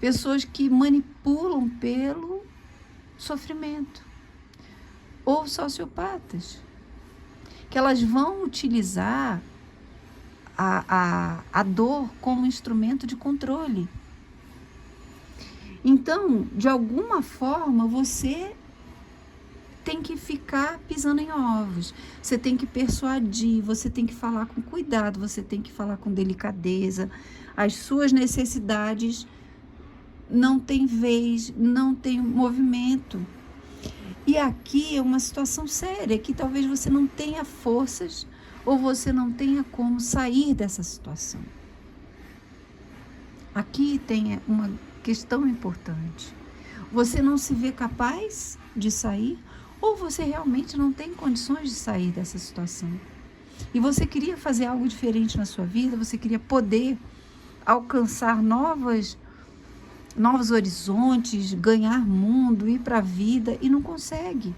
pessoas que manipulam pelo sofrimento, ou sociopatas, que elas vão utilizar a dor como instrumento de controle. Então, de alguma forma, você tem que ficar pisando em ovos, você tem que persuadir, você tem que falar com cuidado, você tem que falar com delicadeza. As suas necessidades não têm vez, não têm movimento. E aqui é uma situação séria, que talvez você não tenha forças ou você não tenha como sair dessa situação. Aqui tem uma questão importante. Você não se vê capaz de sair, ou você realmente não tem condições de sair dessa situação. E você queria fazer algo diferente na sua vida, você queria poder alcançar novos horizontes, ganhar mundo, ir para a vida, e não consegue.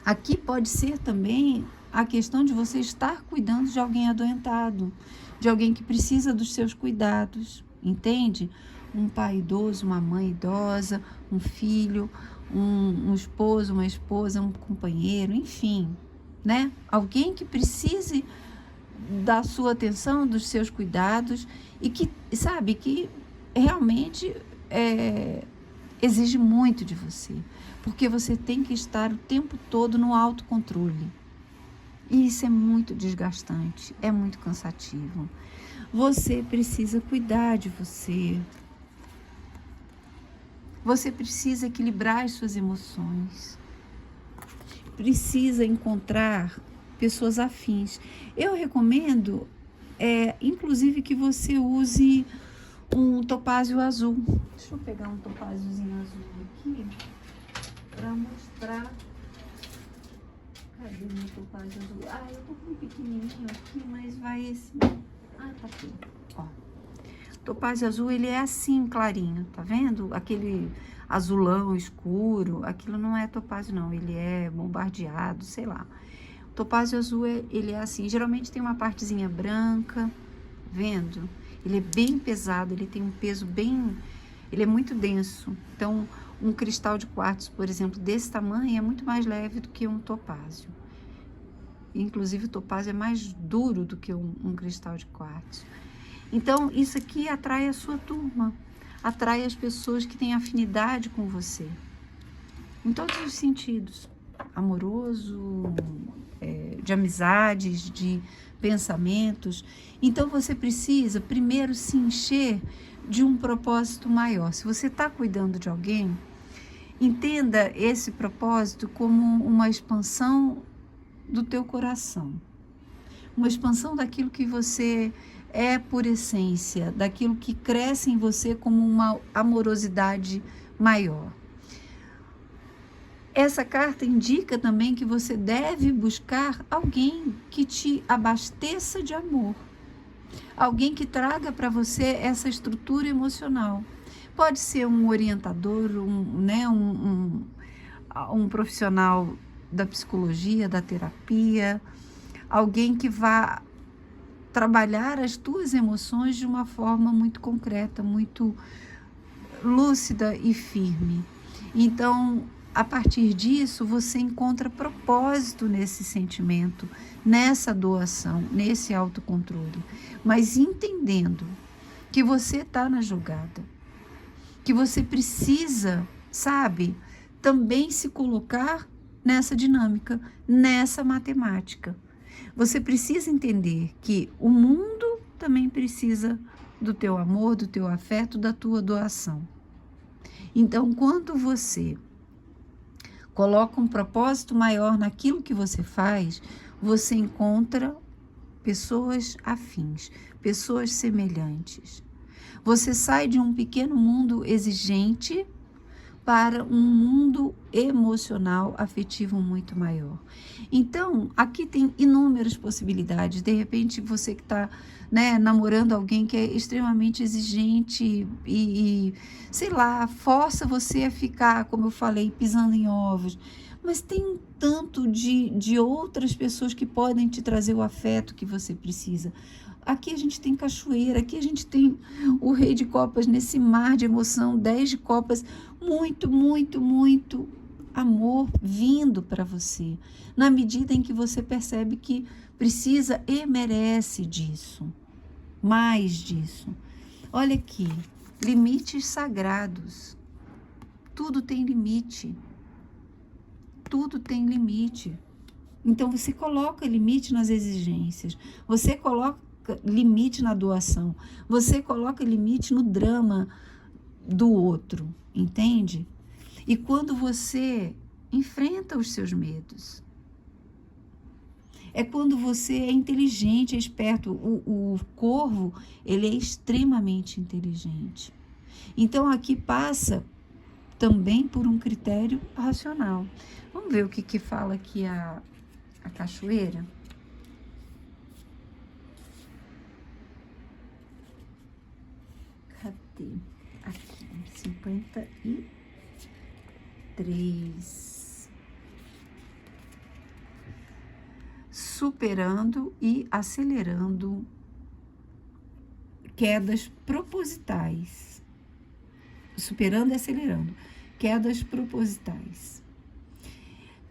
Aqui pode ser também a questão de você estar cuidando de alguém adoentado, de alguém que precisa dos seus cuidados, entende? Um pai idoso, uma mãe idosa, um filho, um esposo, uma esposa, um companheiro, enfim, né? Alguém que precise da sua atenção, dos seus cuidados, e que, sabe, que realmente exige muito de você, porque você tem que estar o tempo todo no autocontrole. E isso é muito desgastante, é muito cansativo. Você precisa cuidar de você. Você precisa equilibrar as suas emoções. Precisa encontrar pessoas afins. Eu recomendo, inclusive, que você use um topázio azul. Deixa eu pegar um topáziozinho azul aqui para mostrar. Cadê meu topázio azul? Eu tô com um pequenininho aqui, mas vai esse. Tá aqui. Ó. Topázio azul, ele é assim, clarinho, tá vendo? Aquele azulão escuro, aquilo não é topázio não, ele é bombardeado, sei lá. O topázio azul, ele é assim, geralmente tem uma partezinha branca, vendo? Ele é bem pesado, ele tem um peso bem, ele é muito denso. Então, um cristal de quartzo, por exemplo, desse tamanho, é muito mais leve do que um topázio. Inclusive, o topázio é mais duro do que um cristal de quartzo. Então, isso aqui atrai a sua turma, atrai as pessoas que têm afinidade com você, em todos os sentidos, amoroso, de amizades, de pensamentos. Então, você precisa primeiro se encher de um propósito maior. Se você está cuidando de alguém, entenda esse propósito como uma expansão do teu coração, uma expansão daquilo que você é por essência, daquilo que cresce em você como uma amorosidade maior. Essa carta indica também que você deve buscar alguém que te abasteça de amor, alguém que traga para você essa estrutura emocional. Pode ser um orientador, um profissional da psicologia, da terapia, alguém que vá trabalhar as tuas emoções de uma forma muito concreta, muito lúcida e firme. Então, a partir disso, você encontra propósito nesse sentimento, nessa doação, nesse autocontrole. Mas entendendo que você está na jogada, que você precisa, sabe, também se colocar nessa dinâmica, nessa matemática. Você precisa entender que o mundo também precisa do teu amor, do teu afeto, da tua doação. Então, quando você coloca um propósito maior naquilo que você faz, você encontra pessoas afins, pessoas semelhantes. Você sai de um pequeno mundo exigente para um mundo emocional, afetivo muito maior. Então, aqui tem inúmeras possibilidades. De repente, você que está, né, namorando alguém que é extremamente exigente e, sei lá, força você a ficar, como eu falei, pisando em ovos. Mas tem um tanto de outras pessoas que podem te trazer o afeto que você precisa. Aqui a gente tem cachoeira, aqui a gente tem o rei de copas nesse mar de emoção, 10 de copas, muito, muito, muito amor vindo para você, na medida em que você percebe que precisa e merece disso, mais disso. Olha aqui, limites sagrados, tudo tem limite, tudo tem limite. Então você coloca limite nas exigências, você coloca limite na doação, você coloca limite no drama do outro, entende? E quando você enfrenta os seus medos, é quando você é inteligente, é esperto. O corvo, ele é extremamente inteligente. Então aqui passa também por um critério racional. Vamos ver o que fala aqui a cachoeira? Cadê? Aqui, 53. Superando e acelerando quedas propositais. Superando e acelerando quedas propositais.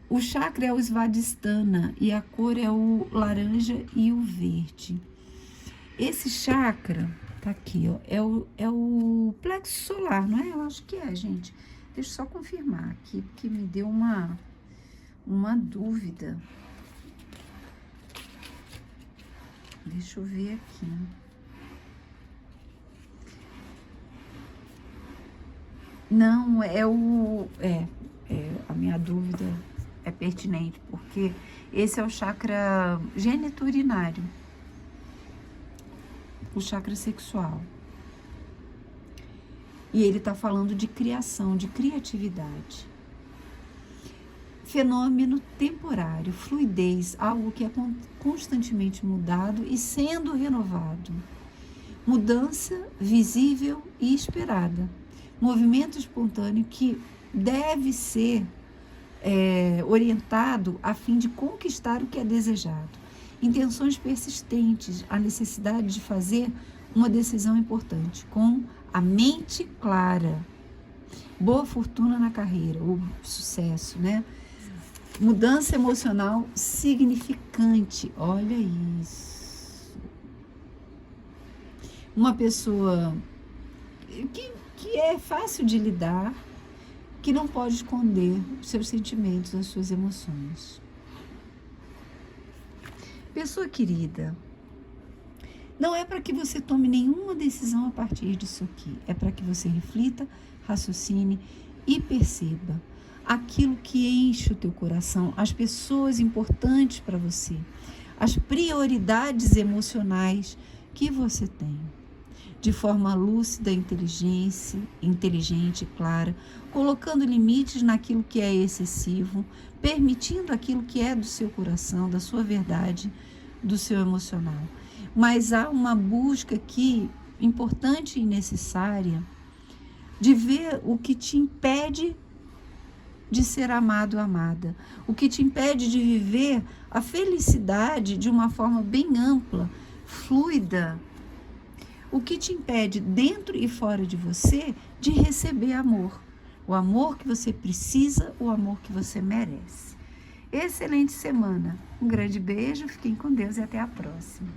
O chakra é o Svadhisthana e a cor é o laranja e o verde. Esse chakra tá aqui, ó, é o plexo solar, não é? Eu acho que é, gente. Deixa eu só confirmar aqui, porque me deu uma dúvida. Deixa eu ver aqui. Não, a minha dúvida é pertinente, porque esse é o chakra geniturinário, o chakra sexual. E ele está falando de criação, de criatividade. Fenômeno temporário, fluidez, algo que é constantemente mudado e sendo renovado. Mudança visível e esperada. Movimento espontâneo que deve ser orientado a fim de conquistar o que é desejado. Intenções persistentes, a necessidade de fazer uma decisão importante, com a mente clara. Boa fortuna na carreira, ou sucesso, né? Mudança emocional significante, olha isso. Uma pessoa que é fácil de lidar, que não pode esconder os seus sentimentos, as suas emoções. Pessoa querida, não é para que você tome nenhuma decisão a partir disso aqui, é para que você reflita, raciocine e perceba aquilo que enche o teu coração, as pessoas importantes para você, as prioridades emocionais que você tem. De forma lúcida, inteligente, clara, colocando limites naquilo que é excessivo, permitindo aquilo que é do seu coração, da sua verdade, do seu emocional. Mas há uma busca aqui importante e necessária de ver o que te impede de ser amado ou amada, o que te impede de viver a felicidade de uma forma bem ampla, fluida, o que te impede dentro e fora de você de receber amor. o amor que você precisa, o amor que você merece. Excelente semana. Um grande beijo, fiquem com Deus e até a próxima.